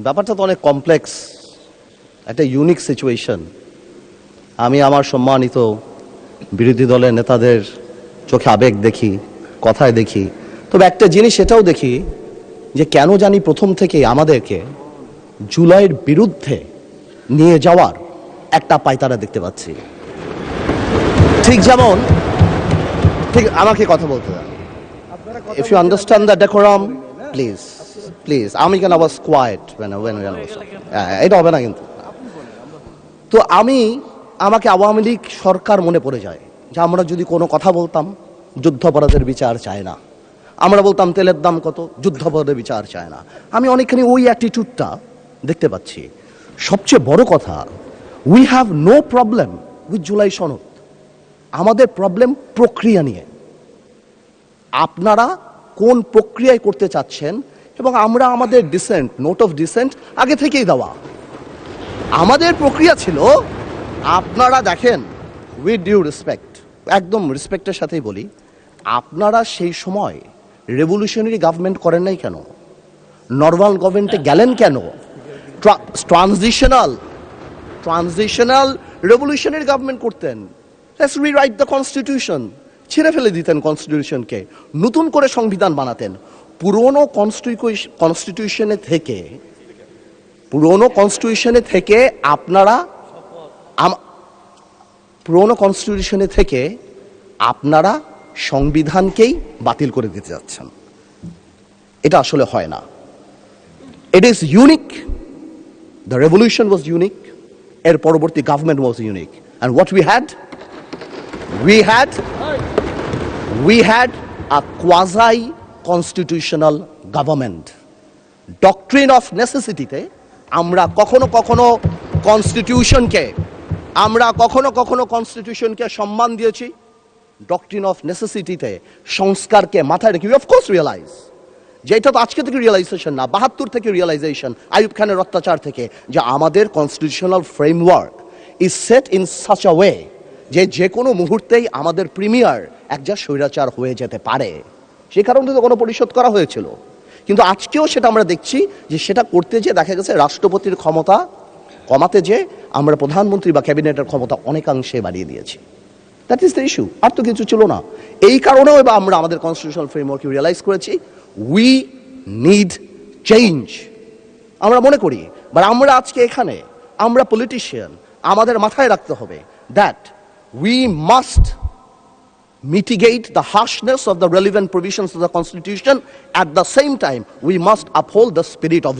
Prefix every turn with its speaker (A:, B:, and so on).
A: ব্যাপারটা তো অনেক কমপ্লেক্স, একটা ইউনিক সিচুয়েশন। আমি আমার সম্মানিত বিরোধী দলের নেতাদের চোখে আবেগ দেখি, কথায় দেখি, তবে একটা জিনিস এটাও দেখি যে কেন জানি প্রথম থেকেই আমাদেরকে জুলাইয়ের বিরুদ্ধে নিয়ে যাওয়ার একটা পায়তারা দেখতে পাচ্ছি। ঠিক যেমন, ঠিক আমাকে কথা বলতে দেন। If you understand the decorum, please, please. আমি কেন আবার কোয়াইট এটা হবে না কিন্তু। তো আমাকে আওয়ামী লীগ সরকার মনে পড়ে যায় যে আমরা যদি কোনো কথা বলতাম যুদ্ধাপরাধের বিচার চায় না, আমরা বলতাম তেলের দাম কত, যুদ্ধাপরাধের বিচার চায় না। আমি অনেকখানি ওই অ্যাটিটিউডটা দেখতে পাচ্ছি। সবচেয়ে বড় কথা, we have no problem with July সনদ। আমাদের প্রবলেম প্রক্রিয়া নিয়ে। আপনারা কোন প্রক্রিয়ায় করতে চাচ্ছেন, এবং আমরা আমাদের ডিসেন্ট, নোট অফ ডিসেন্ট আগে থেকেই দেওয়া। আমাদের প্রক্রিয়া ছিল, আপনারা দেখেন, উইথ ডিউ রেসপেক্ট, একদম রেসপেক্টের সাথেই বলি, আপনারা সেই সময় রেভলিউশনারি গভর্নমেন্ট করেন নাই কেন? নর্মাল গভর্নমেন্টে গেলেন কেন? ট্রানজিশনাল রেভলিউশনারি গভর্নমেন্ট করতেন। লেটস রিরাইট দ্য কনস্টিটিউশন, ছিঁড়ে ফেলে দিতেন কনস্টিটিউশনকে, নতুন করে সংবিধান বানাতেন। পুরনো কনস্টিটিউশনে থেকে আপনারা সংবিধানকেই বাতিল করে দিতে যাচ্ছেন। এটা আসলে হয় না। It is unique. The revolution was unique, এর পরবর্তী government was unique. And what we had a quasi constitutional government. Doctrine of necessity তে আমরা কখনো কনস্টিটিউশনকে সম্মান দিয়েছি। ডক্ট্রিন অফ নেসেসিটিতে সংস্কারকে মাথায় রেখে অফ কোর্স রিয়েলাইজ, যেটা তো আজকে থেকে রিয়েলাইজেশন না, ৭২ থেকে রিয়েলাইজেশন, আইয়ুব খানের অত্যাচার থেকে, যে আমাদের constitutional framework is set in such a way যে কোনো মুহূর্তেই আমাদের প্রিমিয়ার একজন স্বৈরাচার হয়ে যেতে পারে। সে কারণে তো কোনো পরিশোধ করা হয়েছিল। কিন্তু আজকেও সেটা আমরা দেখছি যে সেটা করতে যে দেখা গেছে রাষ্ট্রপতির ক্ষমতা কমাতে যে আমরা প্রধানমন্ত্রী বা ক্যাবিনেটের ক্ষমতা অনেকাংশে বাড়িয়ে দিয়েছি। দ্যাট ইজ দ্য ইস্যু, আর তো কিছু ছিল না। এই কারণেও এবার আমরা আমাদের কনস্টিটিউশনাল ফ্রেমওয়ার্কে রিয়েলাইজ করেছি উই নিড চেঞ্জ। আমরা মনে করি, বাট আমরা আজকে এখানে, আমরা পলিটিশিয়ান, আমাদের মাথায় রাখতে হবে that we must mitigate the harshness of the relevant provisions of the Constitution. At the same time, we must uphold the spirit of